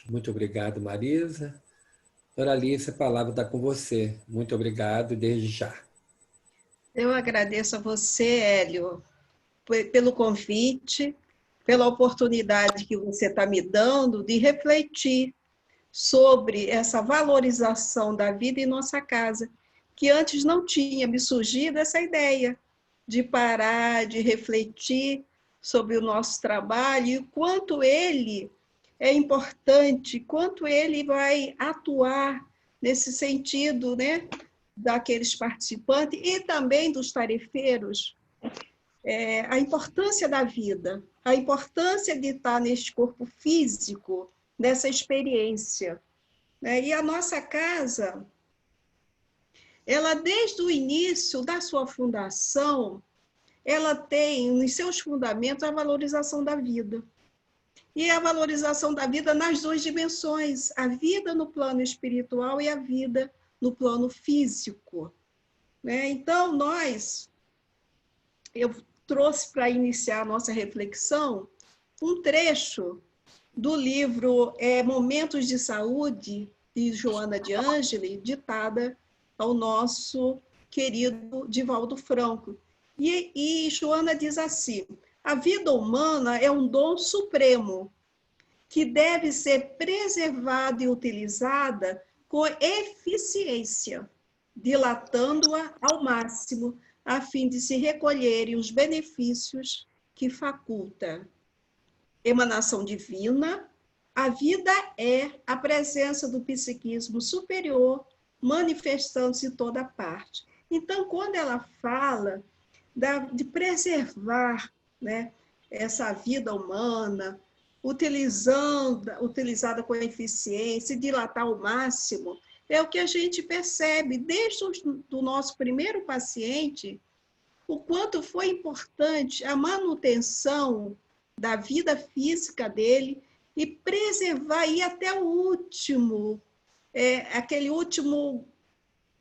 Muito obrigado, Marisa. Dona Alice, a palavra está com você. Muito obrigado desde já. Eu agradeço a você, Hélio, pelo convite, pela oportunidade que você está me dando de refletir sobre essa valorização da vida em nossa casa, que antes não tinha me surgido essa ideia de parar, de refletir sobre o nosso trabalho e o quanto ele é importante, quanto ele vai atuar nesse sentido, né, daqueles participantes e também dos tarefeiros, a importância da vida, a importância de estar neste corpo físico, nessa experiência. E a nossa casa, ela desde o início da sua fundação, ela tem nos seus fundamentos a valorização da vida. E a valorização da vida nas duas dimensões, a vida no plano espiritual e a vida no plano físico. Então, eu trouxe para iniciar a nossa reflexão um trecho do livro Momentos de Saúde, de Joana de Ângeli, ditada ao nosso querido Divaldo Franco. E Joana diz assim: a vida humana é um dom supremo que deve ser preservada e utilizada com eficiência, dilatando-a ao máximo, a fim de se recolherem os benefícios que faculta. Emanação divina, a vida é a presença do psiquismo superior manifestando-se em toda parte. Então, quando ela fala de preservar, né, essa vida humana, utilizada com eficiência e dilatar ao máximo, é o que a gente percebe desde o nosso primeiro paciente, o quanto foi importante a manutenção da vida física dele e preservar e até o último, aquele último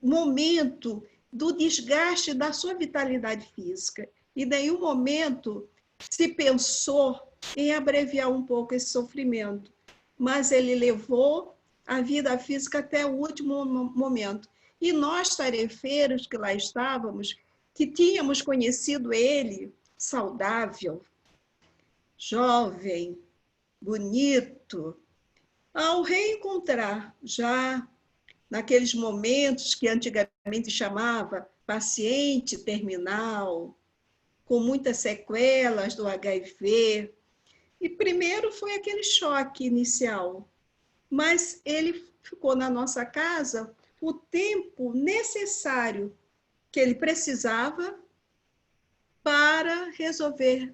momento do desgaste da sua vitalidade física. E em nenhum momento se pensou em abreviar um pouco esse sofrimento, mas ele levou a vida física até o último momento. E nós, tarefeiros que lá estávamos, que tínhamos conhecido ele saudável, jovem, bonito, ao reencontrar já naqueles momentos que antigamente chamava paciente terminal, com muitas sequelas do HIV. E primeiro foi aquele choque inicial, mas ele ficou na nossa casa o tempo necessário que ele precisava para resolver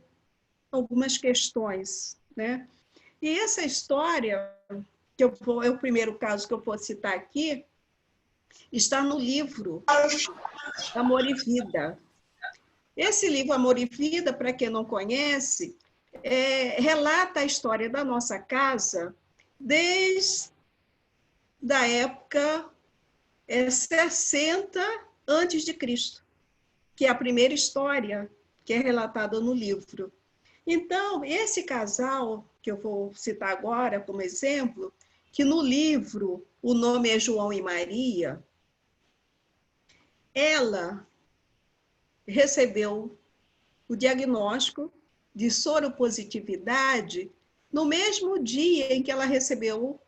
algumas questões, né? E essa história, é o primeiro caso que eu vou citar aqui, está no livro Amor e Vida. Esse livro, Amor e Vida, para quem não conhece, relata a história da nossa casa desde a época 60 antes de Cristo, que é a primeira história que é relatada no livro. Então, esse casal, que eu vou citar agora como exemplo, que no livro o nome é João e Maria, ela recebeu o diagnóstico de soropositividade no mesmo dia em que ela recebeu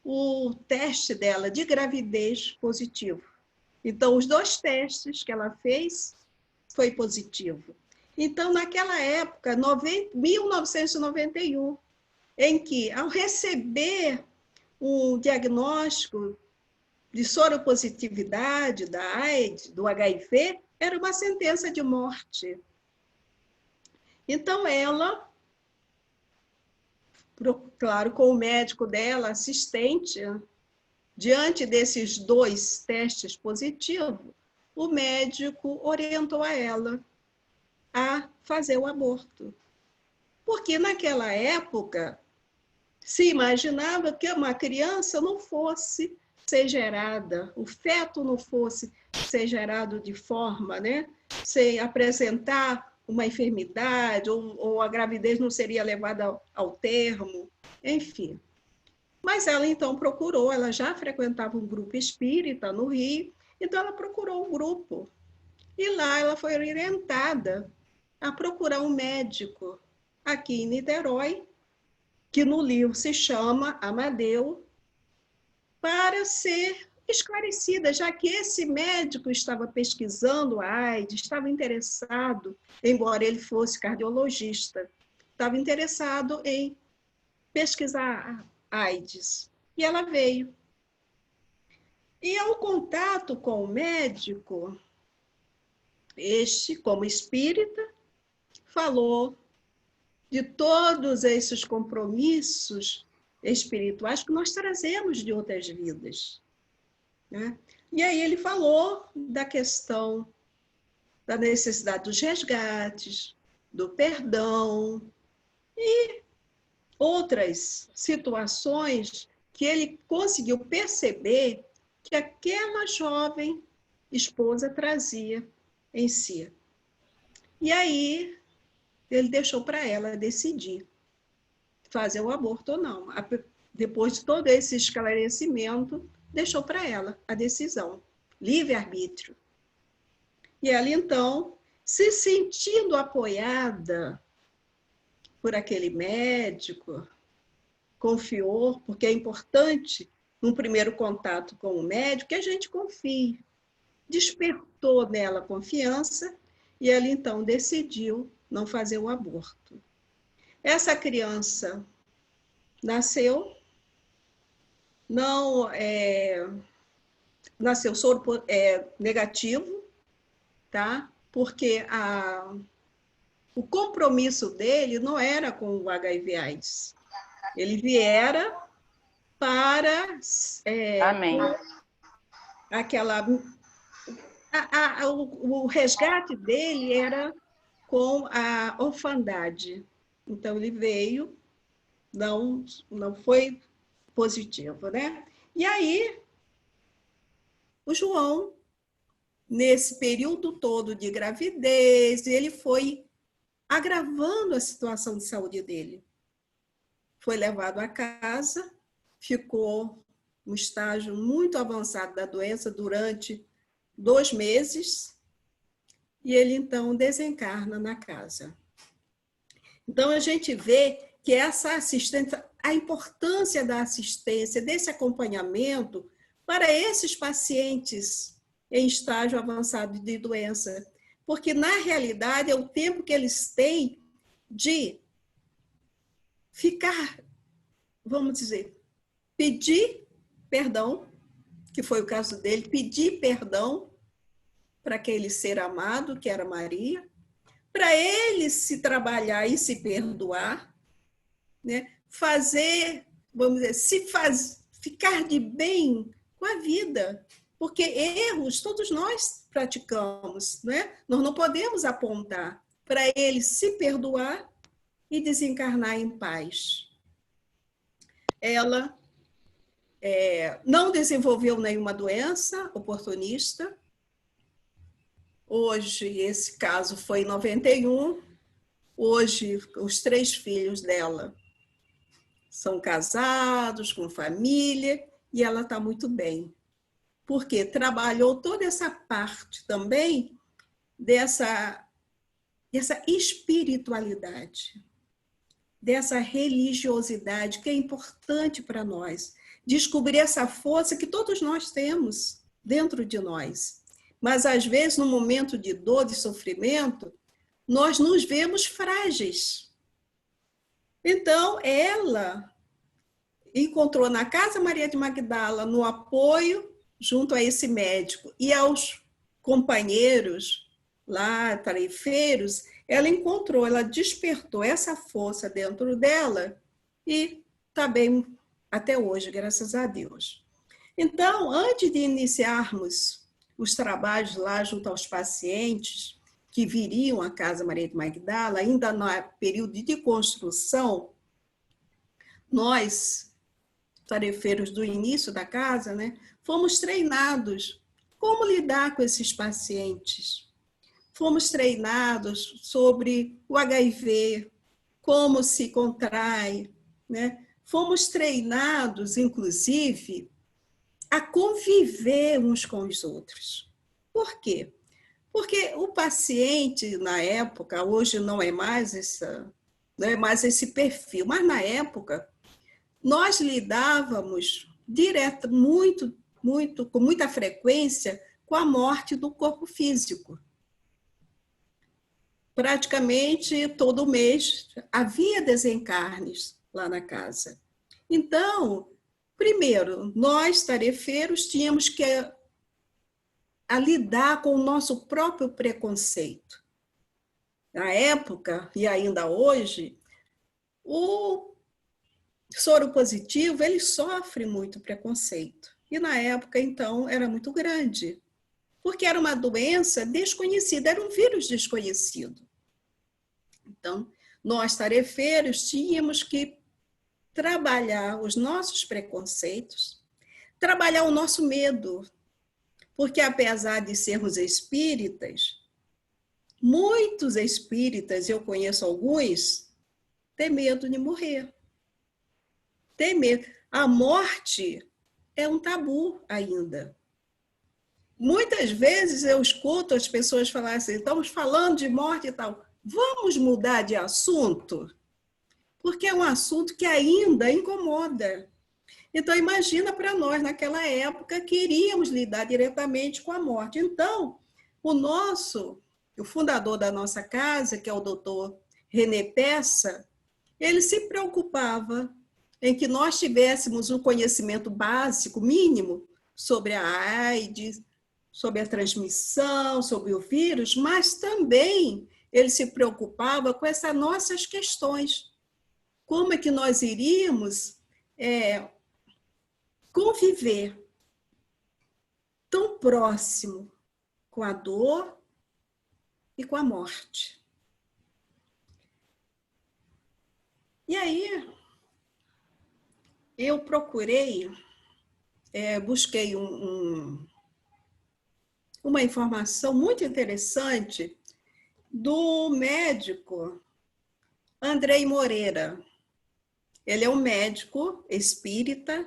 o teste dela de gravidez positivo. Então, os 2 testes que ela fez foi positivo. Então, naquela época, 1991, em que, ao receber um diagnóstico de soropositividade da AIDS, do HIV, era uma sentença de morte. Então, ela, claro, com o médico dela, assistente, diante desses 2 testes positivos, o médico orientou a ela a fazer o aborto. Porque naquela época se imaginava que uma criança não fosse ser gerada, o feto não fosse ser gerado de forma, né, sem apresentar uma enfermidade, ou a gravidez não seria levada ao termo, enfim. Mas ela então procurou, ela já frequentava um grupo espírita no Rio, então ela procurou um grupo. E lá ela foi orientada a procurar um médico aqui em Niterói, que no livro se chama Amadeu, para ser esclarecida, já que esse médico estava pesquisando a AIDS, estava interessado, embora ele fosse cardiologista, estava interessado em pesquisar a AIDS. E ela veio. E ao contato com o médico, este, como espírita, falou de todos esses compromissos espirituais que nós trazemos de outras vidas, né? E aí ele falou da questão da necessidade dos resgates, do perdão e outras situações que ele conseguiu perceber que aquela jovem esposa trazia em si. E aí ele deixou para ela decidir fazer o aborto ou não. Depois de todo esse esclarecimento, deixou para ela a decisão, livre-arbítrio. E ela, então, se sentindo apoiada por aquele médico, confiou, porque é importante, num primeiro contato com o médico, que a gente confie. Despertou nela confiança e ela, então, decidiu não fazer o aborto. Essa criança nasceu, nasceu soro negativo, tá? Porque o compromisso dele não era com o HIV/AIDS. Ele viera para Amém. o resgate dele era com a orfandade. Então ele veio, não foi positivo, né? E aí o João, nesse período todo de gravidez, ele foi agravando a situação de saúde dele. Foi levado à casa, ficou no estágio muito avançado da doença durante 2 meses, e ele, então, desencarna na casa. Então, a gente vê que essa assistência, a importância da assistência, desse acompanhamento para esses pacientes em estágio avançado de doença, porque, na realidade, é o tempo que eles têm de ficar, vamos dizer, pedir perdão, que foi o caso dele, pedir perdão para aquele ser amado, que era Maria, para ele se trabalhar e se perdoar, né? Fazer, vamos dizer, ficar de bem com a vida, porque erros todos nós praticamos, né? Nós não podemos apontar, para ele se perdoar e desencarnar em paz. Ela não desenvolveu nenhuma doença oportunista. Hoje, esse caso foi em 91. Hoje, os 3 filhos dela são casados, com família, e ela está muito bem. Porque trabalhou toda essa parte também dessa espiritualidade, dessa religiosidade que é importante para nós. Descobrir essa força que todos nós temos dentro de nós. Mas, às vezes, no momento de dor, de sofrimento, nós nos vemos frágeis. Então, ela encontrou na Casa Maria de Magdala, no apoio junto a esse médico e aos companheiros lá, tarefeiros, ela despertou essa força dentro dela e está bem até hoje, graças a Deus. Então, antes de iniciarmos os trabalhos lá junto aos pacientes que viriam à Casa Maria de Magdala, ainda no período de construção, nós, tarefeiros do início da casa, né, fomos treinados como lidar com esses pacientes. Fomos treinados sobre o HIV, como se contrai, né? fomos treinados, inclusive, a conviver uns com os outros. Por quê? Porque o paciente, na época, hoje não é mais esse perfil, mas na época, nós lidávamos com muita frequência com a morte do corpo físico. Praticamente todo mês havia desencarnes lá na casa. Então, primeiro, nós, tarefeiros, tínhamos que lidar com o nosso próprio preconceito. Na época, e ainda hoje, o soro positivo, ele sofre muito preconceito. E na época, então, era muito grande. Porque era uma doença desconhecida, era um vírus desconhecido. Então, nós, tarefeiros, tínhamos que trabalhar os nossos preconceitos, trabalhar o nosso medo, porque apesar de sermos espíritas, muitos espíritas, eu conheço alguns, têm medo de morrer. Tem medo. A morte é um tabu ainda. Muitas vezes eu escuto as pessoas falarem assim, estamos falando de morte e tal, vamos mudar de assunto? Porque é um assunto que ainda incomoda. Então, imagina para nós, naquela época, queríamos lidar diretamente com a morte. Então, o fundador da nossa casa, que é o doutor René Peça, ele se preocupava em que nós tivéssemos um conhecimento básico, mínimo, sobre a AIDS, sobre a transmissão, sobre o vírus, mas também ele se preocupava com essas nossas questões. Como é que nós iríamos conviver tão próximo com a dor e com a morte? E aí, eu busquei uma informação muito interessante do médico Andrei Moreira. Ele é um médico espírita,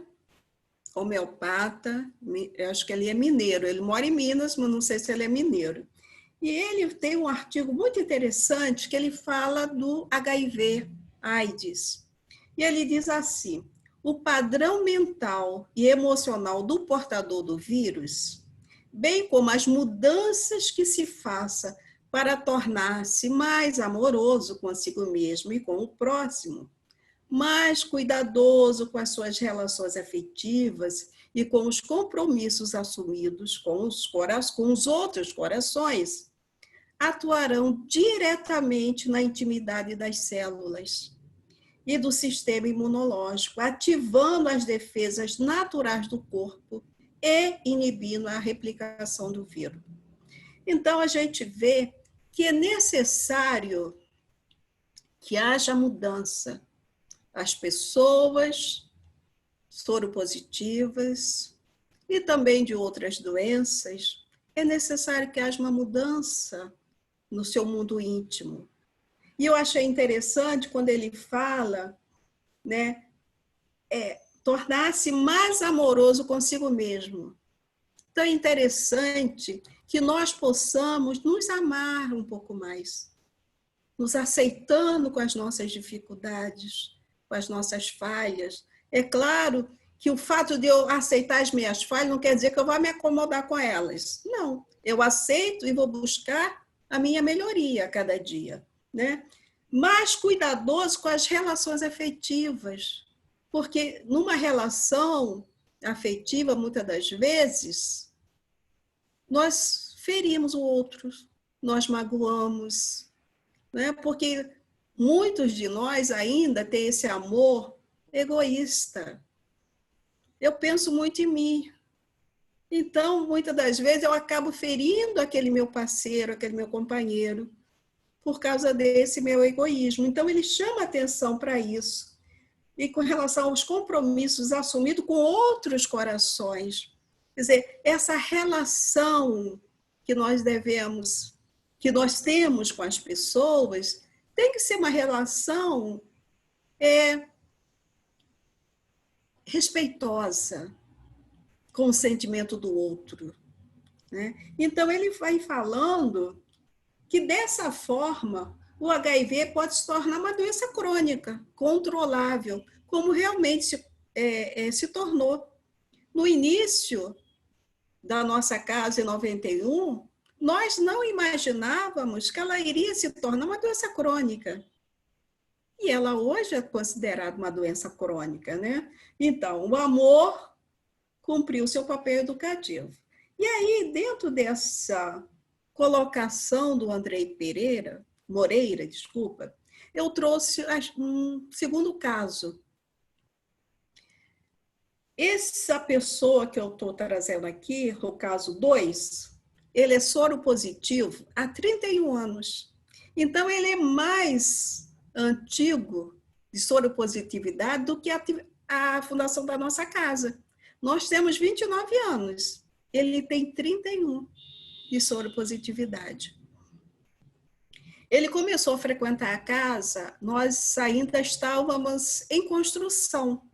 homeopata, eu acho que ele é mineiro, ele mora em Minas, mas não sei se ele é mineiro. E ele tem um artigo muito interessante que ele fala do HIV, AIDS. E ele diz assim, o padrão mental e emocional do portador do vírus, bem como as mudanças que se faça para tornar-se mais amoroso consigo mesmo e com o próximo, mais cuidadoso com as suas relações afetivas e com os compromissos assumidos com os outros corações, atuarão diretamente na intimidade das células e do sistema imunológico, ativando as defesas naturais do corpo e inibindo a replicação do vírus. Então, a gente vê que é necessário que haja mudança. As pessoas soropositivas e também de outras doenças, é necessário que haja uma mudança no seu mundo íntimo. E eu achei interessante quando ele fala, tornar-se mais amoroso consigo mesmo. Então é interessante que nós possamos nos amar um pouco mais, nos aceitando com as nossas dificuldades, com as nossas falhas. É claro que o fato de eu aceitar as minhas falhas não quer dizer que eu vou me acomodar com elas. Não, eu aceito e vou buscar a minha melhoria a cada dia, Mais cuidadoso com as relações afetivas, porque numa relação afetiva, muitas das vezes, nós ferimos o outro, nós magoamos, porque muitos de nós ainda têm esse amor egoísta. Eu penso muito em mim. Então, muitas das vezes, eu acabo ferindo aquele meu parceiro, aquele meu companheiro, por causa desse meu egoísmo. Então, ele chama atenção para isso. E com relação aos compromissos assumidos com outros corações. Quer dizer, essa relação que nós temos com as pessoas, tem que ser uma relação respeitosa com o sentimento do outro, né? Então, ele vai falando que, dessa forma, o HIV pode se tornar uma doença crônica, controlável, como realmente se tornou. No início da nossa casa, em 91, nós não imaginávamos que ela iria se tornar uma doença crônica. E ela hoje é considerada uma doença crônica, né? Então, o amor cumpriu seu papel educativo. E aí, dentro dessa colocação do Andrei Moreira, eu trouxe um segundo caso. Essa pessoa que eu estou trazendo aqui, o caso 2, ele é soro positivo há 31 anos. Então, ele é mais antigo de soropositividade do que a fundação da nossa casa. Nós temos 29 anos, ele tem 31 de soropositividade. Ele começou a frequentar a casa, nós ainda estávamos em construção.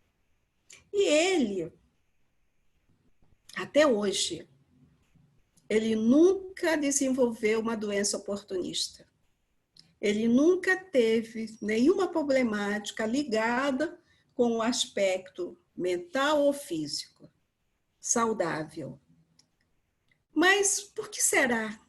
E ele, até hoje, ele nunca desenvolveu uma doença oportunista. Ele nunca teve nenhuma problemática ligada com o aspecto mental ou físico, saudável. Mas por que será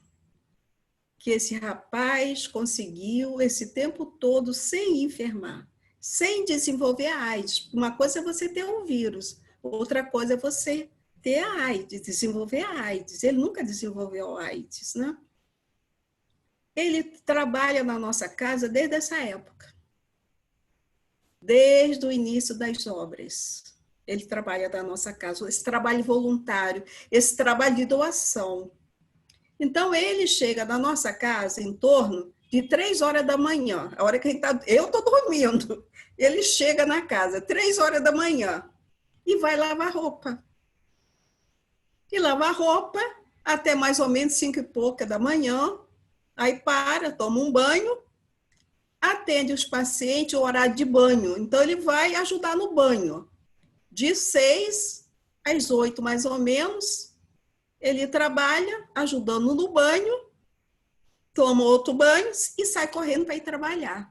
que esse rapaz conseguiu esse tempo todo sem enfermar, sem desenvolver a AIDS? Uma coisa é você ter um vírus, outra coisa é você ter a AIDS, desenvolver a AIDS. Ele nunca desenvolveu a AIDS, né? Ele trabalha na nossa casa desde essa época, desde o início das obras. Ele trabalha na nossa casa, esse trabalho voluntário, esse trabalho de doação. Então, ele chega na nossa casa em torno de 3 horas da manhã, a hora que eu estou dormindo. Ele chega na casa 3 horas da manhã e vai lavar roupa. E lava roupa até mais ou menos 5 e pouca da manhã, aí para, toma um banho, atende os pacientes, o horário de banho. Então, ele vai ajudar no banho. De 6 às 8, mais ou menos, ele trabalha ajudando no banho, toma outro banho e sai correndo para ir trabalhar.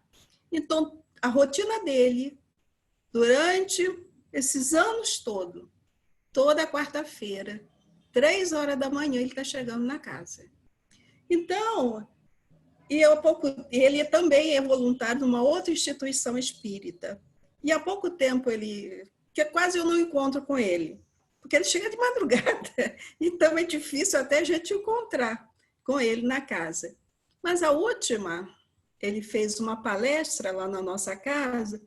Então, a rotina dele, durante esses anos todos, toda quarta-feira, 3 horas da manhã, ele está chegando na casa. Então, ele também é voluntário numa outra instituição espírita. E há pouco tempo que quase eu não encontro com ele, porque ele chega de madrugada, então é difícil até a gente encontrar com ele na casa. Mas a última, ele fez uma palestra lá na nossa casa,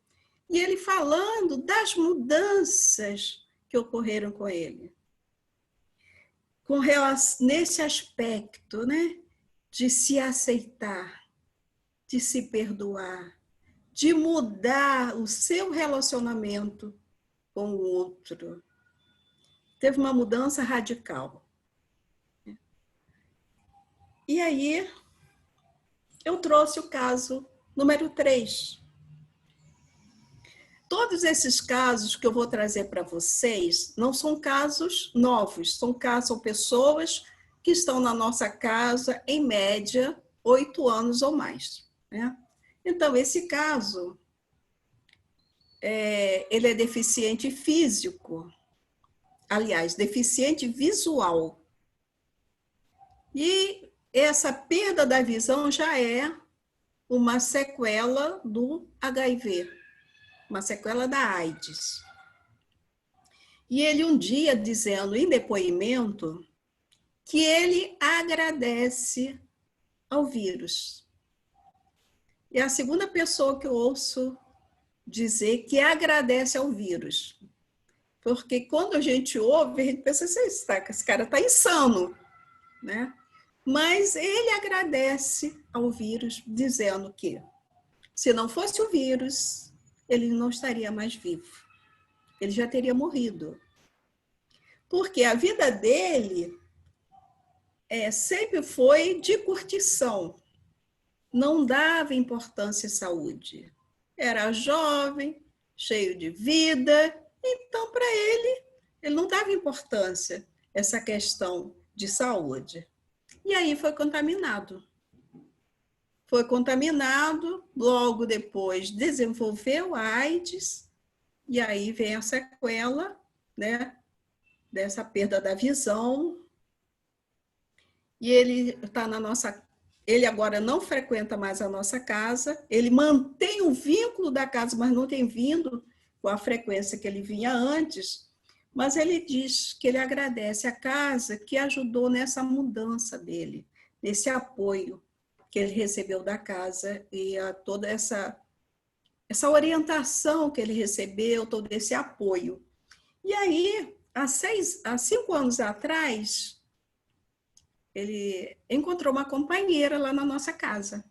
e ele falando das mudanças que ocorreram com ele. Nesse aspecto, né, de se aceitar, de se perdoar, de mudar o seu relacionamento com o outro. Teve uma mudança radical. E aí, eu trouxe o caso número 3. Todos esses casos que eu vou trazer para vocês não são casos novos, são pessoas que estão na nossa casa, em média, 8 anos ou mais, né? Então, esse caso, ele é deficiente físico, aliás, deficiente visual. E essa perda da visão já é uma sequela do HIV, uma sequela da AIDS. E ele um dia dizendo em depoimento que ele agradece ao vírus. É a segunda pessoa que eu ouço dizer que agradece ao vírus. Porque quando a gente ouve, a gente pensa assim, esse cara está insano, né? Mas ele agradece ao vírus, dizendo que se não fosse o vírus, ele não estaria mais vivo. Ele já teria morrido. Porque a vida dele sempre foi de curtição. Não dava importância à saúde. Era jovem, cheio de vida, Então, para ele não dava importância essa questão de saúde. E aí foi contaminado. Foi contaminado, logo depois desenvolveu a AIDS, e aí vem a sequela, né, dessa perda da visão. E ele está na nossa... Ele agora não frequenta mais a nossa casa, ele mantém o vínculo da casa, mas não tem vindo com a frequência que ele vinha antes, mas ele diz que ele agradece a casa que ajudou nessa mudança dele, nesse apoio que ele recebeu da casa e a toda essa orientação que ele recebeu, todo esse apoio. E aí, há 5 anos atrás, ele encontrou uma companheira lá na nossa casa.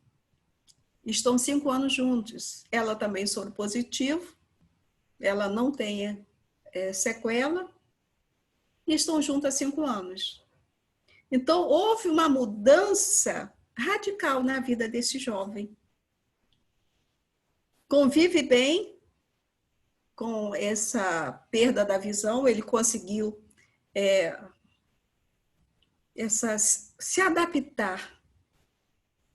Estão 5 anos juntos. Ela também soro positivo, ela não tem sequela, e estão juntas há 5 anos. Então, houve uma mudança radical na vida desse jovem. Convive bem com essa perda da visão, ele conseguiu se adaptar,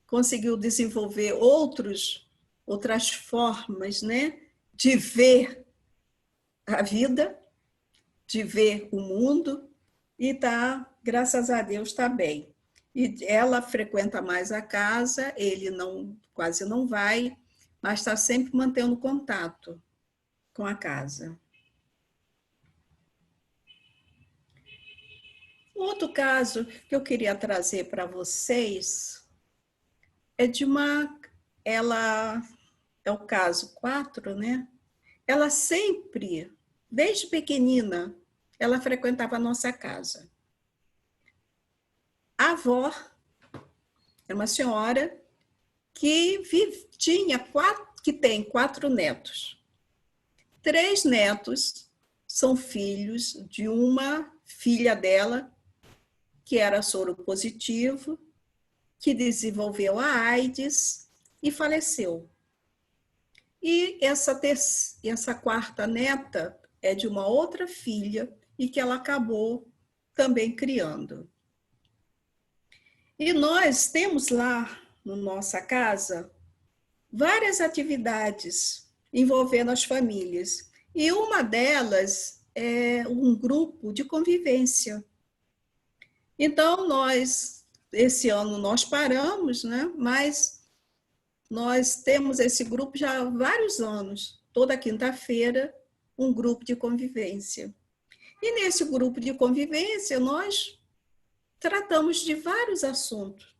conseguiu desenvolver outras formas, né, de ver a vida, de ver o mundo, e tá, graças a Deus, está bem. E ela frequenta mais a casa, ele quase não vai, mas está sempre mantendo contato com a casa. Outro caso que eu queria trazer para vocês é de ela é o caso 4, né? Ela sempre, desde pequenina, ela frequentava a nossa casa. A avó é uma senhora que tem 4 netos. 3 netos são filhos de uma filha dela, que era soro positivo, que desenvolveu a AIDS e faleceu. E essa 4ª neta é de uma outra filha e que ela acabou também criando. E nós temos lá, na nossa casa, várias atividades envolvendo as famílias. E uma delas é um grupo de convivência. Então, esse ano nós paramos, né? Mas nós temos esse grupo já há vários anos. Toda quinta-feira, um grupo de convivência. E nesse grupo de convivência, nós tratamos de vários assuntos.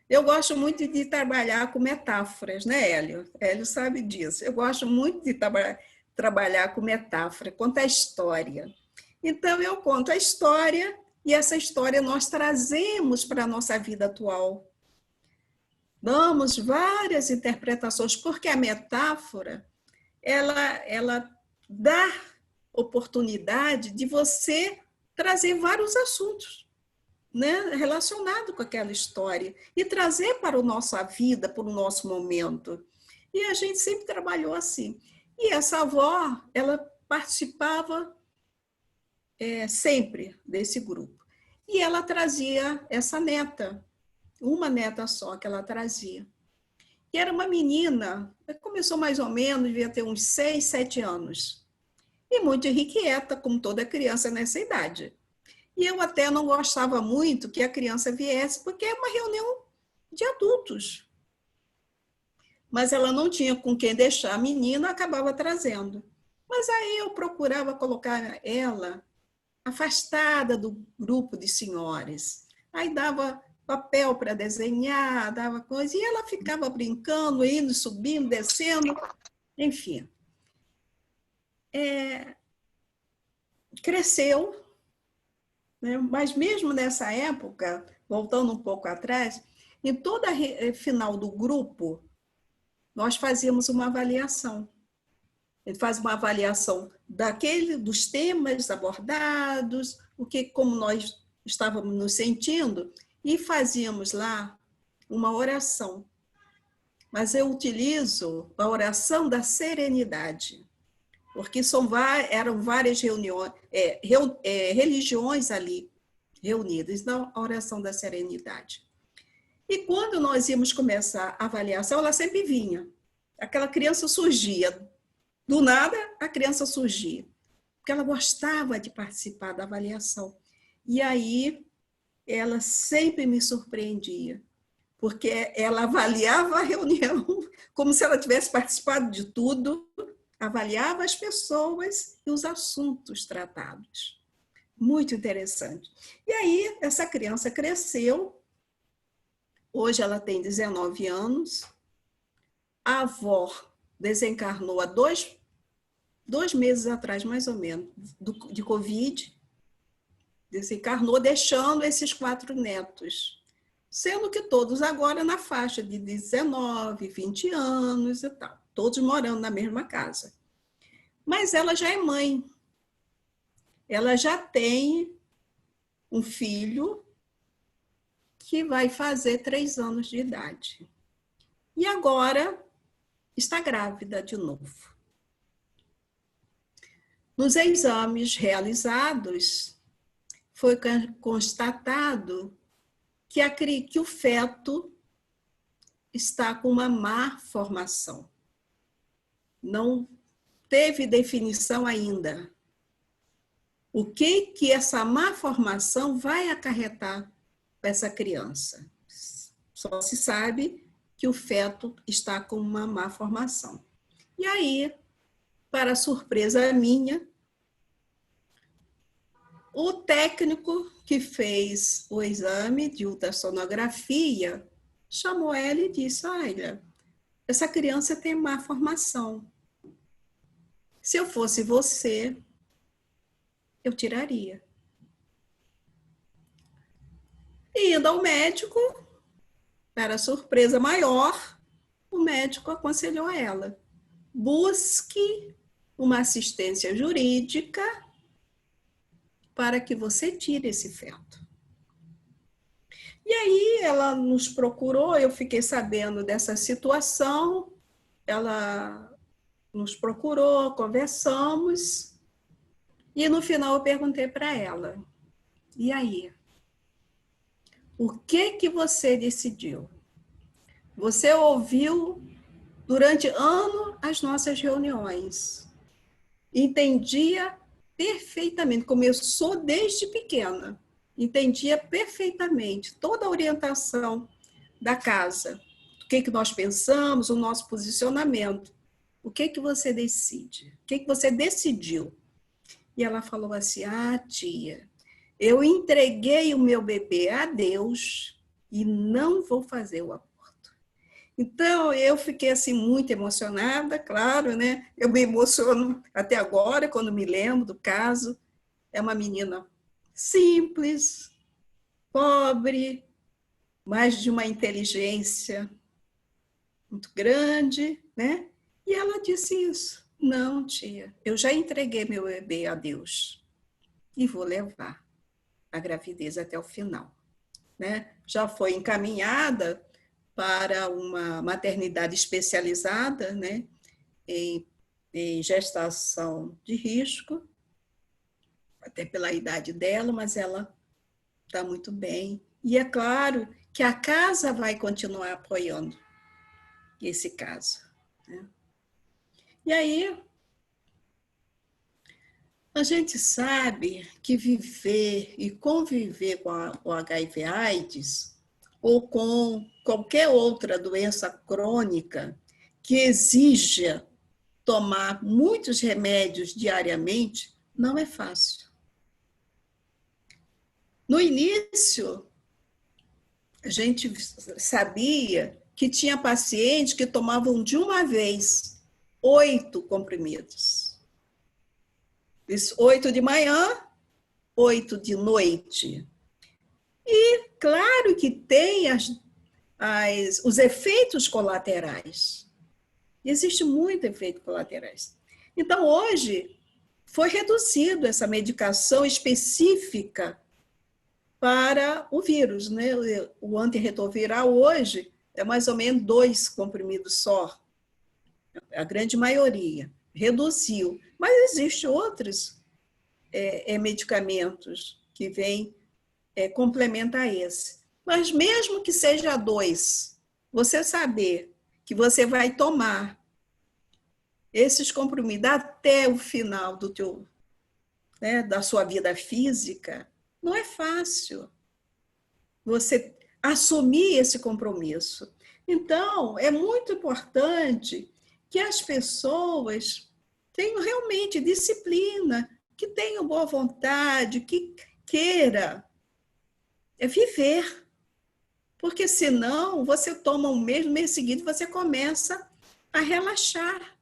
Eu gosto muito de trabalhar com metáforas, né, Hélio? Hélio sabe disso. Eu gosto muito de trabalhar com metáfora, contar história. Então, eu conto a história e essa história nós trazemos para a nossa vida atual. Damos várias interpretações, porque a metáfora, ela dá oportunidade de você trazer vários assuntos, né, relacionados com aquela história e trazer para a nossa vida, para o nosso momento. E a gente sempre trabalhou assim. E essa avó, ela participava sempre desse grupo. E ela trazia essa neta, uma neta só que ela trazia. E era uma menina, começou mais ou menos, devia ter uns 6, 7 anos. E muito irrequieta, como toda criança nessa idade. E eu até não gostava muito que a criança viesse, porque é uma reunião de adultos. Mas ela não tinha com quem deixar a menina, acabava trazendo. Mas aí eu procurava colocar ela afastada do grupo de senhoras. Aí dava papel para desenhar, dava coisa, e ela ficava brincando, indo, subindo, descendo, enfim. Cresceu, né? Mas mesmo nessa época, voltando um pouco atrás, em toda final do grupo, nós fazíamos uma avaliação. Ele faz uma avaliação dos temas abordados, como nós estávamos nos sentindo, e fazíamos lá uma oração. Mas eu utilizo a oração da serenidade. porque eram várias reuniões, religiões ali reunidas na oração da serenidade. E quando nós íamos começar a avaliação, ela sempre vinha. Aquela criança surgia. Do nada, a criança surgia. Porque ela gostava de participar da avaliação. E aí, ela sempre me surpreendia. Porque ela avaliava a reunião como se ela tivesse participado de tudo, avaliava as pessoas e os assuntos tratados. Muito interessante. E aí, essa criança cresceu. Hoje ela tem 19 anos. A avó desencarnou há dois meses atrás, mais ou menos, de Covid. Desencarnou, deixando esses 4 netos. Sendo que todos agora na faixa de 19, 20 anos e tal. Todos morando na mesma casa. Mas ela já é mãe. Ela já tem um filho que vai fazer 3 anos de idade. E agora está grávida de novo. Nos exames realizados, foi constatado que o feto está com uma má formação. Não teve definição ainda. O que essa má formação vai acarretar para essa criança? Só se sabe que o feto está com uma má formação. E aí, para surpresa minha, o técnico que fez o exame de ultrassonografia chamou ela e disse: olha, essa criança tem má formação. Se eu fosse você, eu tiraria. E indo ao médico, para surpresa maior, o médico aconselhou a ela: busque uma assistência jurídica para que você tire esse feto. E aí ela nos procurou, eu fiquei sabendo dessa situação, ela nos procurou, conversamos, e no final eu perguntei para ela: e aí? O que você decidiu? Você ouviu durante anos as nossas reuniões, entendia perfeitamente, começou desde pequena, entendia perfeitamente toda a orientação da casa, o que nós pensamos, o nosso posicionamento. O que você decide? O que você decidiu? E ela falou assim: ah, tia, eu entreguei o meu bebê a Deus e não vou fazer o aborto. Então, eu fiquei assim muito emocionada, claro, né? Eu me emociono até agora, quando me lembro do caso. É uma menina simples, pobre, mas de uma inteligência muito grande, né? E ela disse isso: não, tia, eu já entreguei meu bebê a Deus e vou levar a gravidez até o final, né? Já foi encaminhada para uma maternidade especializada, né, em gestação de risco, até pela idade dela, mas ela está muito bem. E é claro que a casa vai continuar apoiando esse caso, né? E aí, a gente sabe que viver e conviver com o HIV/AIDS ou com qualquer outra doença crônica que exija tomar muitos remédios diariamente, não é fácil. No início, a gente sabia que tinha pacientes que tomavam de uma vez 8 comprimidos. 8 de manhã, 8 de noite. E claro que tem os efeitos colaterais. Existe muito efeito colaterais. Então, hoje, foi reduzido essa medicação específica para o vírus, né? O antirretroviral hoje é mais ou menos 2 comprimidos só, a grande maioria. reduziu. Mas existem outros medicamentos que vêm complementar esse. Mas mesmo que seja 2, você saber que você vai tomar esses comprimidos até o final do teu, da sua vida física, não é fácil você assumir esse compromisso. Então, é muito importante que as pessoas tenham realmente disciplina, que tenham boa vontade, que queira viver. Porque senão você toma um mês, no mês seguinte você começa a relaxar.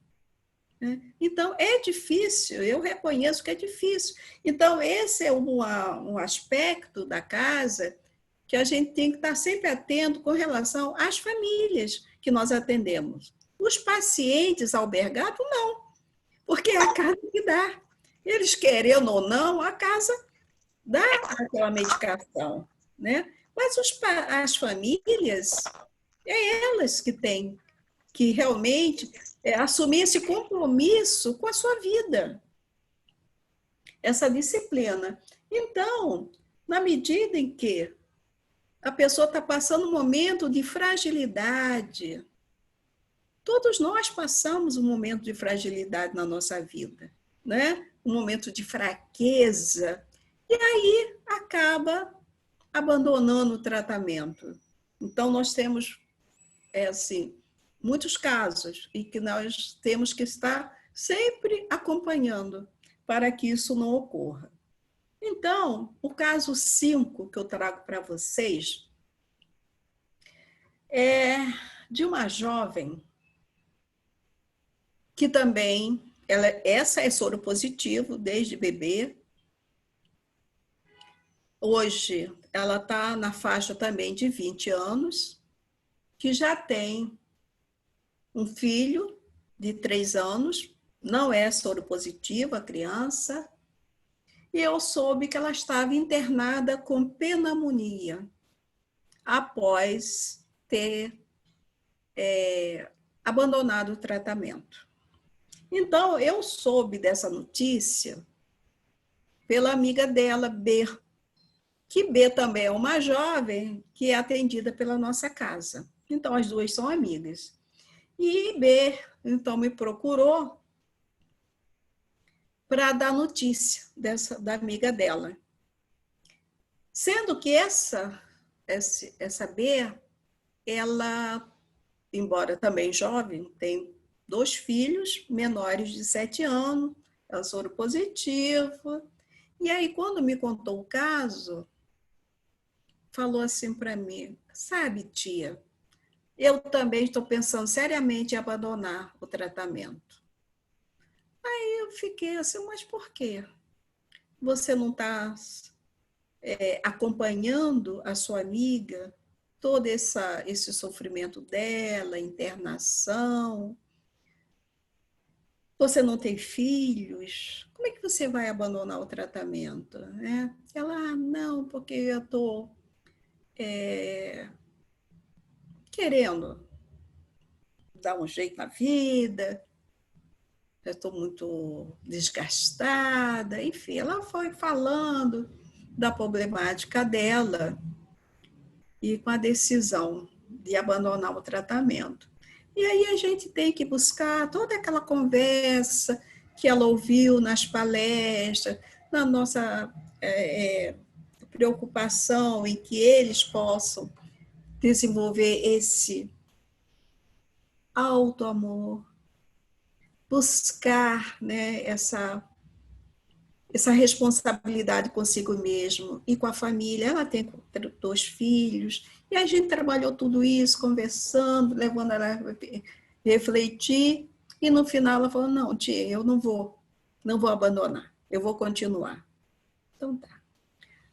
Então, é difícil, eu reconheço que é difícil. Então, esse é um aspecto da casa que a gente tem que estar sempre atento com relação às famílias que nós atendemos. Os pacientes albergados, não, porque é a casa que dá. Eles querendo ou não, a casa dá aquela medicação, né? Mas as famílias, elas que têm que realmente assumir esse compromisso com a sua vida, essa disciplina. Então, na medida em que a pessoa está passando um momento de fragilidade, todos nós passamos um momento de fragilidade na nossa vida, né? Um momento de fraqueza, e aí acaba abandonando o tratamento. Então, nós temos, assim, muitos casos e que nós temos que estar sempre acompanhando para que isso não ocorra. Então, o caso 5 que eu trago para vocês é de uma jovem que também, essa é soro positivo desde bebê. Hoje, ela está na faixa também de 20 anos, que já tem um filho de 3 anos, não é soro positivo a criança, e eu soube que ela estava internada com pneumonia após ter abandonado o tratamento. Então, eu soube dessa notícia pela amiga dela, B, que B também é uma jovem que é atendida pela nossa casa. Então, as duas são amigas. E B, então, me procurou para dar notícia da amiga dela. Sendo que essa B, ela, embora também jovem, tem 2 filhos menores de 7 anos, é soro positivo. E aí, quando me contou o caso, falou assim para mim, sabe, tia, eu também estou pensando seriamente em abandonar o tratamento. Aí eu fiquei assim, mas por quê? Você não está acompanhando a sua amiga, todo esse sofrimento dela, internação? Você não tem filhos? Como é que você vai abandonar o tratamento? Né? Ela, não, porque eu estou querendo dar um jeito na vida, já estou muito desgastada, enfim, ela foi falando da problemática dela e com a decisão de abandonar o tratamento. E aí a gente tem que buscar toda aquela conversa que ela ouviu nas palestras, na nossa preocupação em que eles possam desenvolver esse auto-amor, buscar, né, essa responsabilidade consigo mesmo e com a família. Ela tem 2 filhos, e a gente trabalhou tudo isso, conversando, levando ela a refletir, e no final ela falou, não, tia, eu não vou abandonar, eu vou continuar. Então tá.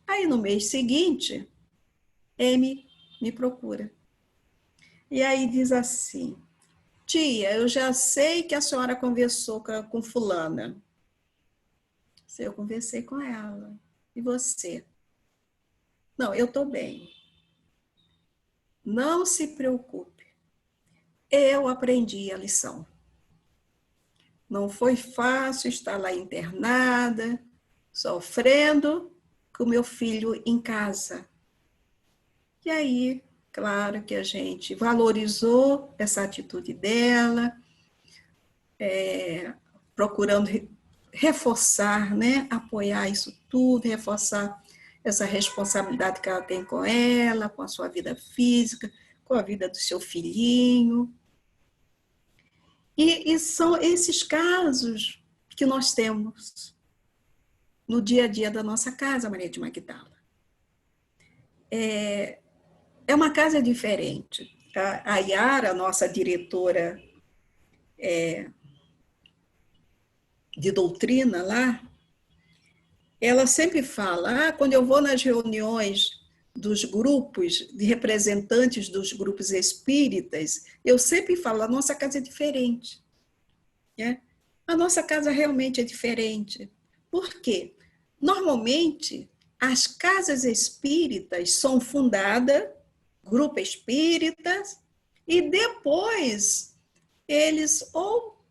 Aí no mês seguinte, M me procura. E aí diz assim, tia, eu já sei que a senhora conversou com fulana. Eu conversei com ela. E você? Não, eu estou bem. Não se preocupe. Eu aprendi a lição. Não foi fácil estar lá internada, sofrendo com meu filho em casa. E aí, claro que a gente valorizou essa atitude dela, procurando reforçar, né? Apoiar isso tudo, reforçar essa responsabilidade que ela tem com ela, com a sua vida física, com a vida do seu filhinho. E são esses casos que nós temos no dia a dia da nossa casa, Maria de Magdala. É uma casa diferente. A Yara, nossa diretora de doutrina lá, ela sempre fala, quando eu vou nas reuniões dos grupos, de representantes dos grupos espíritas, eu sempre falo, a nossa casa é diferente. Né? A nossa casa realmente é diferente. Por quê? Normalmente, as casas espíritas são fundadas, grupo espíritas, e depois eles ou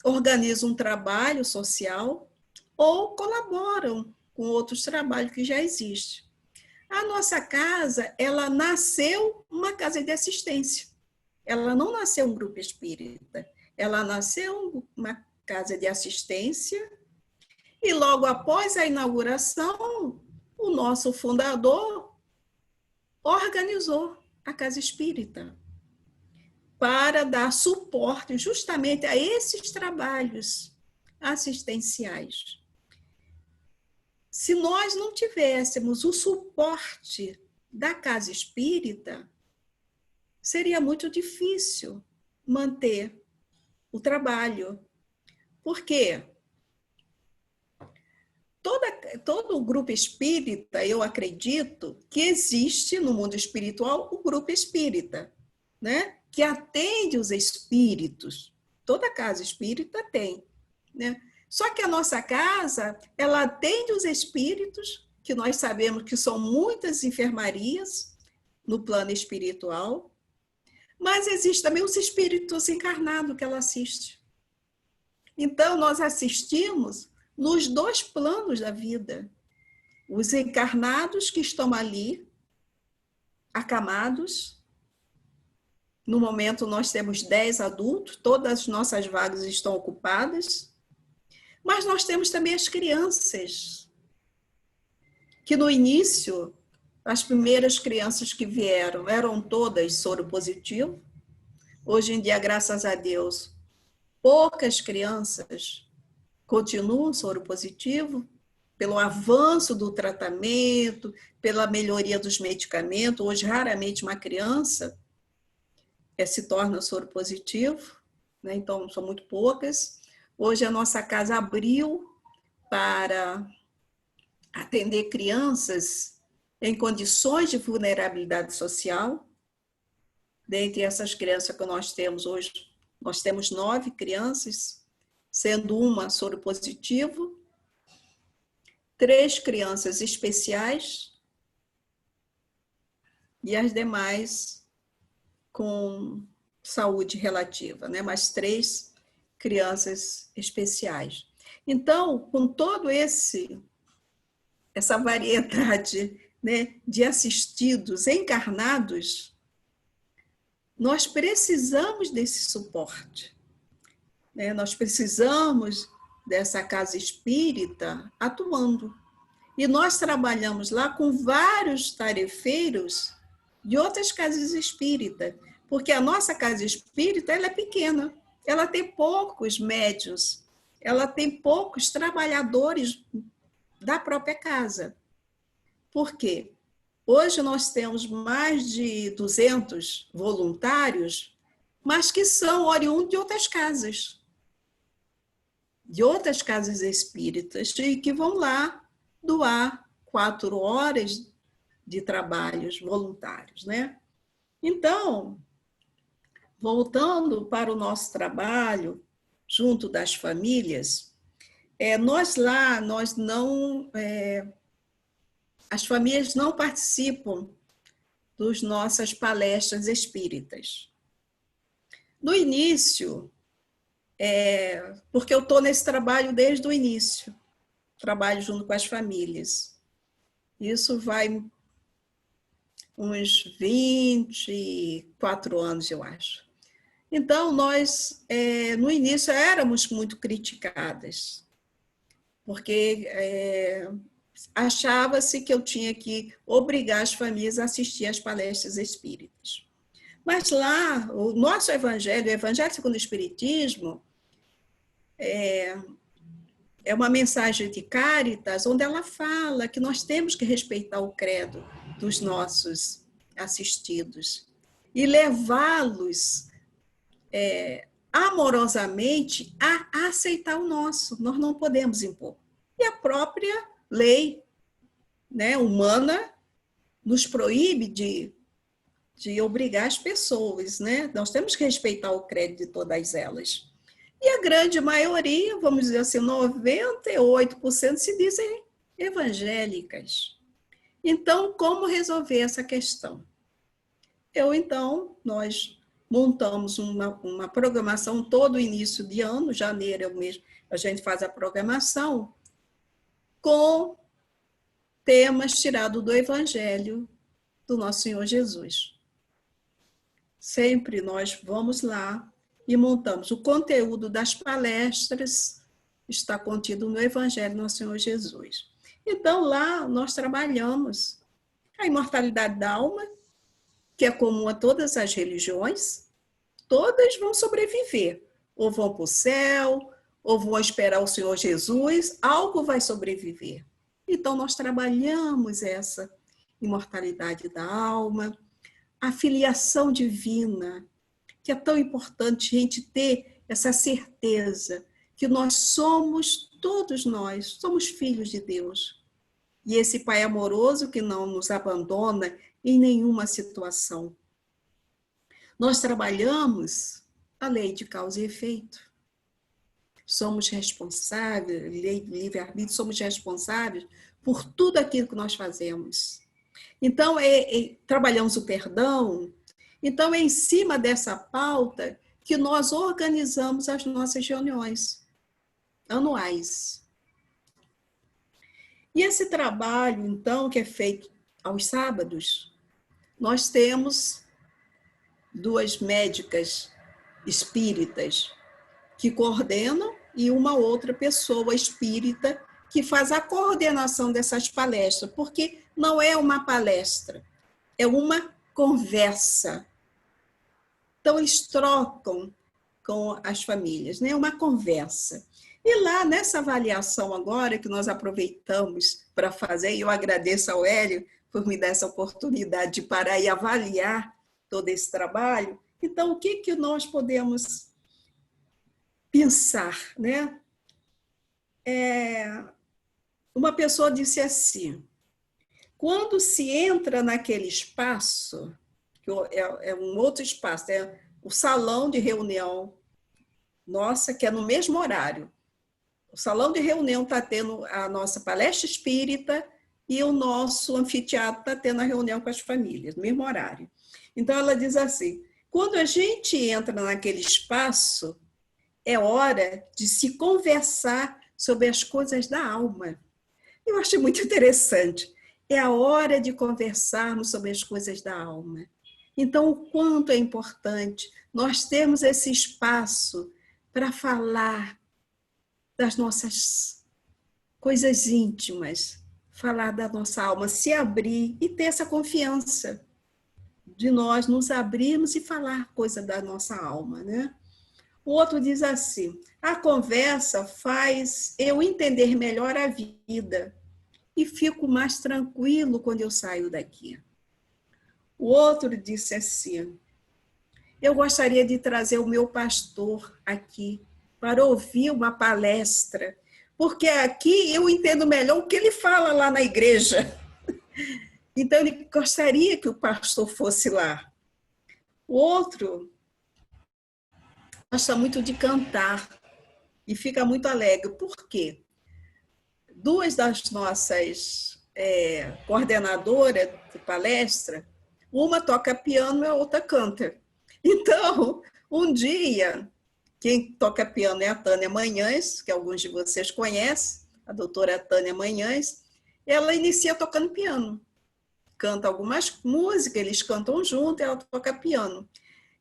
organizam um trabalho social ou colaboram com outros trabalhos que já existem. A nossa casa, ela nasceu uma casa de assistência. Ela não nasceu um grupo espírita. Ela nasceu uma casa de assistência e logo após a inauguração, o nosso fundador organizou a casa espírita para dar suporte justamente a esses trabalhos assistenciais. Se nós não tivéssemos o suporte da casa espírita, seria muito difícil manter o trabalho. Por quê? Todo o grupo espírita, eu acredito que existe no mundo espiritual o grupo espírita, né? Que atende os espíritos. Toda casa espírita tem, né? Só que a nossa casa, ela atende os espíritos, que nós sabemos que são muitas enfermarias no plano espiritual, mas existe também os espíritos encarnados que ela assiste. Então, nós assistimos nos dois planos da vida. Os encarnados que estão ali, acamados. No momento, nós temos 10 adultos, todas as nossas vagas estão ocupadas. Mas nós temos também as crianças, que no início, as primeiras crianças que vieram eram todas soro positivo. Hoje em dia, graças a Deus, poucas crianças continuam soro positivo, pelo avanço do tratamento, pela melhoria dos medicamentos. Hoje, raramente uma criança se torna soro positivo, né? Então, são muito poucas. Hoje, a nossa casa abriu para atender crianças em condições de vulnerabilidade social. Dentre essas crianças que nós temos hoje, nós temos 9 crianças, sendo uma soro positivo, 3 crianças especiais e as demais com saúde relativa, né? Mais 3 crianças especiais. Então, com todo essa variedade, né, de assistidos encarnados, nós precisamos desse suporte, né? Nós precisamos dessa casa espírita atuando. E nós trabalhamos lá com vários tarefeiros de outras casas espíritas, porque a nossa casa espírita ela é pequena, ela tem poucos médiuns, ela tem poucos trabalhadores da própria casa. Por quê? Hoje nós temos mais de 200 voluntários, mas que são oriundos de outras casas espíritas, e que vão lá doar 4 horas de trabalhos voluntários, né? Então, voltando para o nosso trabalho junto das famílias, as famílias não participam das nossas palestras espíritas. No início, porque eu estou nesse trabalho desde o início, trabalho junto com as famílias. Isso vai uns 24 anos, eu acho. Então, nós, no início, éramos muito criticadas, porque achava-se que eu tinha que obrigar as famílias a assistir às palestras espíritas. Mas lá, o nosso evangelho, o Evangelho segundo o Espiritismo, é uma mensagem de Cáritas, onde ela fala que nós temos que respeitar o credo dos nossos assistidos e levá-los amorosamente a aceitar o nosso. Nós não podemos impor. E a própria lei, né, humana nos proíbe de obrigar as pessoas, né? Nós temos que respeitar o credo de todas elas. E a grande maioria, vamos dizer assim, 98% se dizem evangélicas. Então, como resolver essa questão? Nós montamos uma programação todo início de ano, janeiro é o mês, a gente faz a programação com temas tirados do Evangelho do Nosso Senhor Jesus. Sempre nós vamos lá e montamos. O conteúdo das palestras está contido no Evangelho do Nosso Senhor Jesus. Então, lá nós trabalhamos a imortalidade da alma, que é comum a todas as religiões, todas vão sobreviver. Ou vão para o céu, ou vão esperar o Senhor Jesus, algo vai sobreviver. Então, nós trabalhamos essa imortalidade da alma, a filiação divina, que é tão importante a gente ter essa certeza que nós somos, todos nós, somos filhos de Deus. E esse Pai amoroso que não nos abandona em nenhuma situação. Nós trabalhamos a lei de causa e efeito. Somos responsáveis, lei do livre-arbítrio, somos responsáveis por tudo aquilo que nós fazemos. Então, trabalhamos o perdão. Então, é em cima dessa pauta que nós organizamos as nossas reuniões anuais. E esse trabalho, então, que é feito aos sábados, nós temos 2 médicas espíritas que coordenam e uma outra pessoa espírita que faz a coordenação dessas palestras, porque não é uma palestra, é uma conversa. Então, eles trocam com as famílias, né? Uma conversa. E lá, nessa avaliação agora, que nós aproveitamos para fazer, e eu agradeço ao Hélio por me dar essa oportunidade de parar e avaliar todo esse trabalho. Então, o que nós podemos pensar, né? Uma pessoa disse assim, quando se entra naquele espaço, que é um outro espaço, é o salão de reunião, nossa, que é no mesmo horário. O salão de reunião está tendo a nossa palestra espírita e o nosso anfiteatro está tendo a reunião com as famílias, no mesmo horário. Então, ela diz assim, quando a gente entra naquele espaço, é hora de se conversar sobre as coisas da alma. Eu acho muito interessante. É a hora de conversarmos sobre as coisas da alma. Então, o quanto é importante nós termos esse espaço para falar das nossas coisas íntimas, falar da nossa alma, se abrir e ter essa confiança de nós nos abrirmos e falar coisa da nossa alma, né? O outro diz assim, a conversa faz eu entender melhor a vida e fico mais tranquilo quando eu saio daqui. O outro disse assim, eu gostaria de trazer o meu pastor aqui para ouvir uma palestra, porque aqui eu entendo melhor o que ele fala lá na igreja. Então, ele gostaria que o pastor fosse lá. O outro gosta muito de cantar e fica muito alegre. Por quê? 2 das nossas coordenadoras de palestra, uma toca piano e a outra canta. Então, um dia, Quem toca piano é a Tânia Manhães, que alguns de vocês conhecem, a doutora Tânia Manhães. Ela inicia tocando piano. Canta algumas músicas, eles cantam junto, ela toca piano.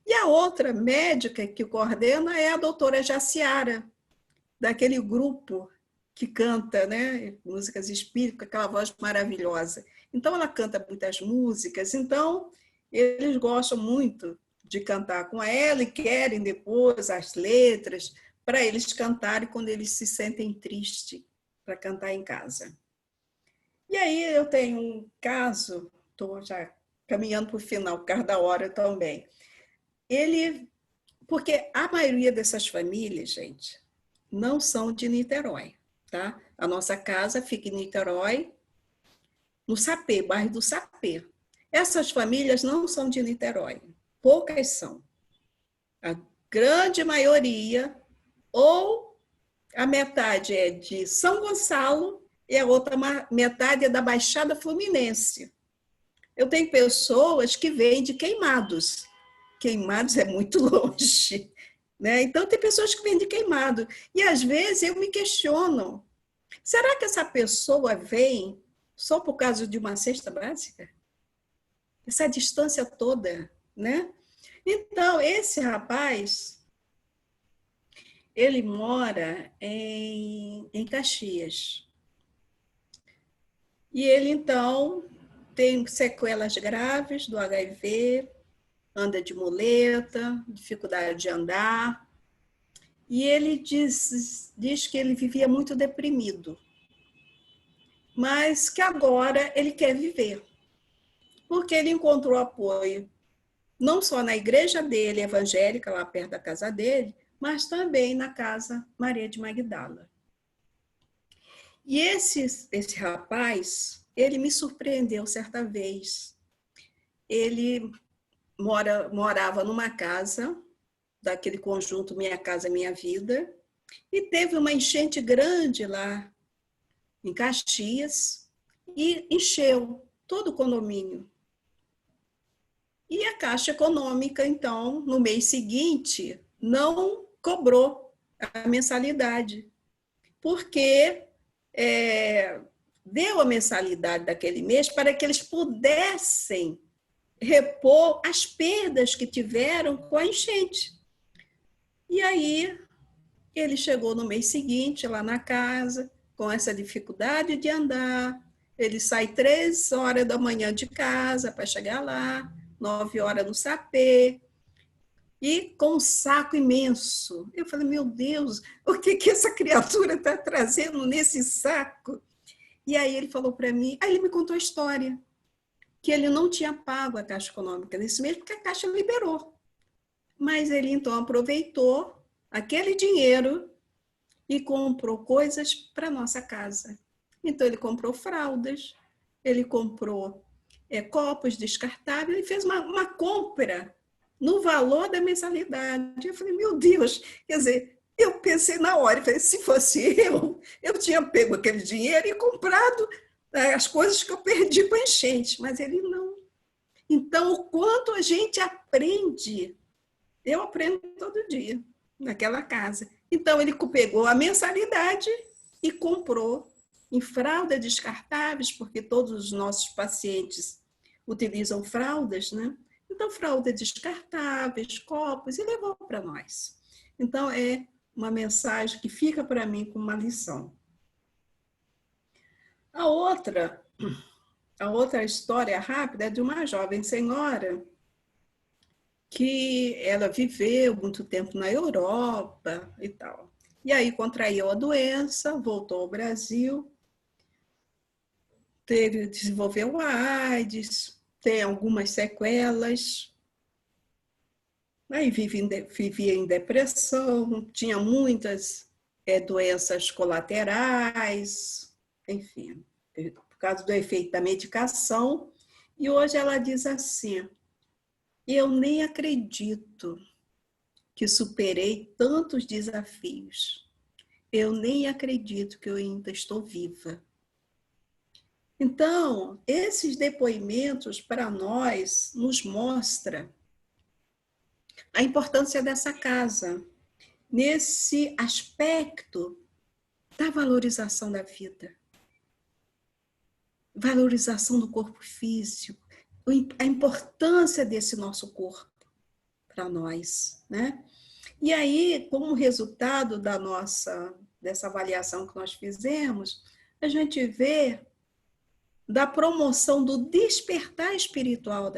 E a outra médica que coordena é a doutora Jaciara, daquele grupo que canta, né, músicas espíritas, aquela voz maravilhosa. Então, ela canta muitas músicas, então, eles gostam muito de cantar com ela e querem depois as letras para eles cantarem quando eles se sentem tristes, para cantar em casa. E aí eu tenho um caso, estou já caminhando para o final, por causa da hora também. Porque a maioria dessas famílias, gente, não são de Niterói, tá? A nossa casa fica em Niterói, no Sapê, bairro do Sapê. Essas famílias não são de Niterói, poucas são. A grande maioria, ou a metade é de São Gonçalo e a outra metade é da Baixada Fluminense. Eu tenho pessoas que vêm de Queimados. Queimados é muito longe, né? Então, tem pessoas que vêm de Queimado. E, às vezes, eu me questiono, será que essa pessoa vem só por causa de uma cesta básica? Essa distância toda, né? Então, esse rapaz, ele mora em Caxias. E ele, então, tem sequelas graves do HIV, anda de muleta, dificuldade de andar. E ele diz que ele vivia muito deprimido, mas que agora ele quer viver, porque ele encontrou apoio não só na igreja dele, evangélica, lá perto da casa dele, mas também na casa Maria de Magdala. E esse rapaz, ele me surpreendeu certa vez. Ele morava numa casa, daquele conjunto Minha Casa Minha Vida, e teve uma enchente grande lá em Caxias e encheu todo o condomínio. E a Caixa Econômica, então, no mês seguinte, não cobrou a mensalidade, porque deu a mensalidade daquele mês para que eles pudessem repor as perdas que tiveram com a enchente. E aí, ele chegou no mês seguinte, lá na casa, com essa dificuldade de andar. Ele sai 3 horas da manhã de casa para chegar lá, 9 horas no Sapê, e com um saco imenso. Eu falei, meu Deus, o que essa criatura está trazendo nesse saco? E aí ele falou para mim, aí ele me contou a história, que ele não tinha pago a Caixa Econômica nesse mês, porque a Caixa liberou. Mas ele então aproveitou aquele dinheiro e comprou coisas para nossa casa. Então, ele comprou fraldas, ele comprou copos descartáveis, ele fez uma compra no valor da mensalidade. Eu falei, meu Deus, quer dizer, eu pensei na hora, falei, se fosse eu tinha pego aquele dinheiro e comprado as coisas que eu perdi com a enchente, mas ele não. Então, o quanto a gente aprende, eu aprendo todo dia naquela casa. Então, ele pegou a mensalidade e comprou em fraldas descartáveis, porque todos os nossos pacientes utilizam fraldas, né? Então, fraldas descartáveis, copos, e levou para nós. Então, é uma mensagem que fica para mim como uma lição. A outra história rápida é de uma jovem senhora que ela viveu muito tempo na Europa e tal. E aí contraiu a doença, voltou ao Brasil, desenvolveu a AIDS, tem algumas sequelas, aí vivia em depressão, tinha muitas doenças colaterais, enfim, por causa do efeito da medicação. E hoje ela diz assim, eu nem acredito que superei tantos desafios. Eu nem acredito que eu ainda estou viva. Então, esses depoimentos para nós nos mostra a importância dessa casa. nesse aspecto da valorização da vida, valorização do corpo físico, a importância desse nosso corpo para nós, né? E aí, como resultado dessa avaliação que nós fizemos, a gente vê da promoção do despertar espiritual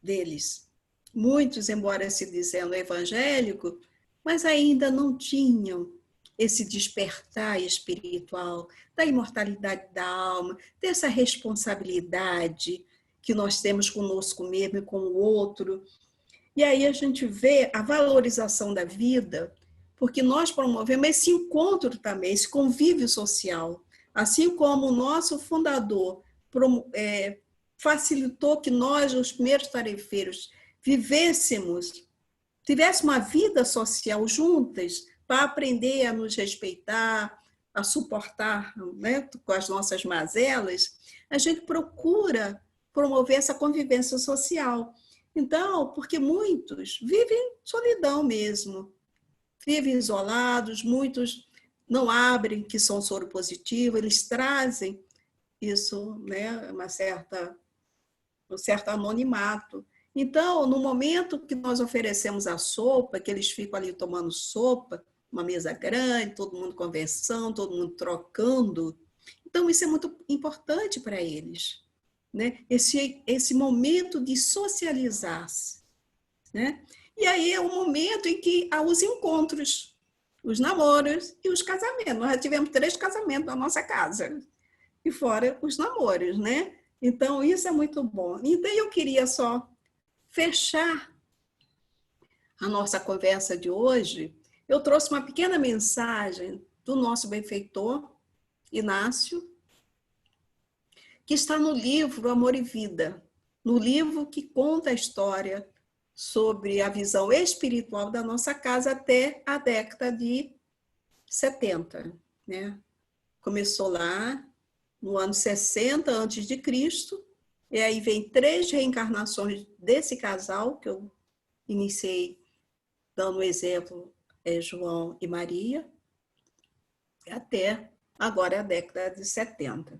deles. Muitos, embora se dizendo evangélico, mas ainda não tinham esse despertar espiritual, da imortalidade da alma, dessa responsabilidade que nós temos conosco mesmo e com o outro. E aí a gente vê a valorização da vida, porque nós promovemos esse encontro também, esse convívio social. Assim como o nosso fundador facilitou que nós, os primeiros tarefeiros, tivéssemos uma vida social juntas, para aprender a nos respeitar, a suportar, né, com as nossas mazelas, a gente procura promover essa convivência social. Então, porque muitos vivem solidão mesmo, vivem isolados, muitos não abrem, que são soro positivo, eles trazem isso, né, um certo anonimato. Então, no momento que nós oferecemos a sopa, que eles ficam ali tomando sopa, uma mesa grande, todo mundo conversando, todo mundo trocando, então isso é muito importante para eles, né? Esse momento de socializar-se, né? E aí é o momento em que há os encontros, os namoros e os casamentos. Nós já tivemos 3 casamentos na nossa casa, e fora os namoros, né? Então, isso é muito bom. Então, eu queria só fechar a nossa conversa de hoje. Eu trouxe uma pequena mensagem do nosso benfeitor, Inácio, que está no livro Amor e Vida, no livro que conta a história sobre a visão espiritual da nossa casa até a década de 70, né? Começou lá no ano 60 antes de Cristo, e aí vem 3 reencarnações desse casal, que eu iniciei dando o exemplo, João e Maria, até agora a década de 70.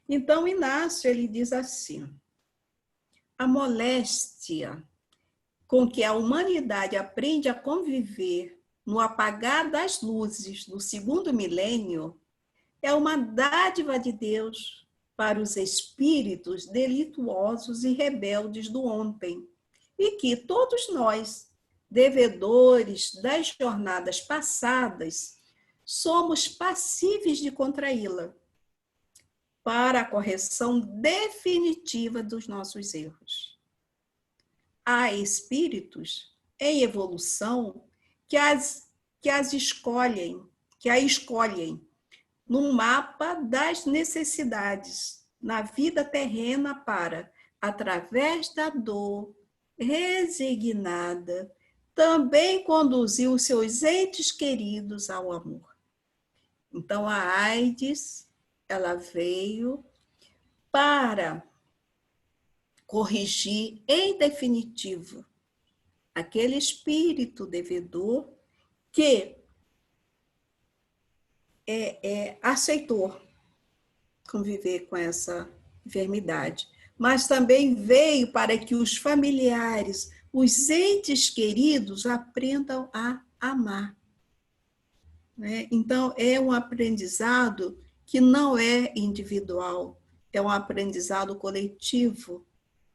Então, Inácio, ele diz assim: a moléstia com que a humanidade aprende a conviver no apagar das luzes do 2º milênio é uma dádiva de Deus para os espíritos delituosos e rebeldes do ontem, e que todos nós, devedores das jornadas passadas, somos passíveis de contraí-la para a correção definitiva dos nossos erros. Há espíritos em evolução que a escolhem no mapa das necessidades na vida terrena para, através da dor resignada, também conduzir os seus entes queridos ao amor. Então, a AIDS, ela veio para corrigir em definitivo aquele espírito devedor que aceitou conviver com essa enfermidade, mas também veio para que os familiares, os entes queridos, aprendam a amar. Né? Então, é um aprendizado que não é individual, é um aprendizado coletivo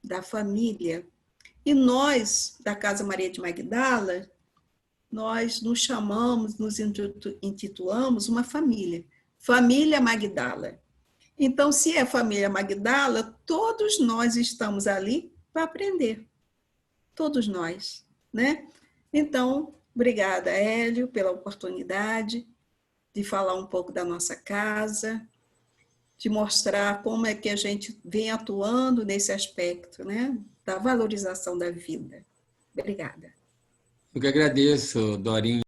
da família. E nós, da Casa Maria de Magdala, nós nos chamamos, nos intitulamos uma família, Família Magdala. Então, se é Família Magdala, todos nós estamos ali para aprender, todos nós, né? Então, obrigada, Hélio, pela oportunidade de falar um pouco da nossa casa, de mostrar como é que a gente vem atuando nesse aspecto, né? Da valorização da vida. Obrigada. Eu que agradeço, Dorinha.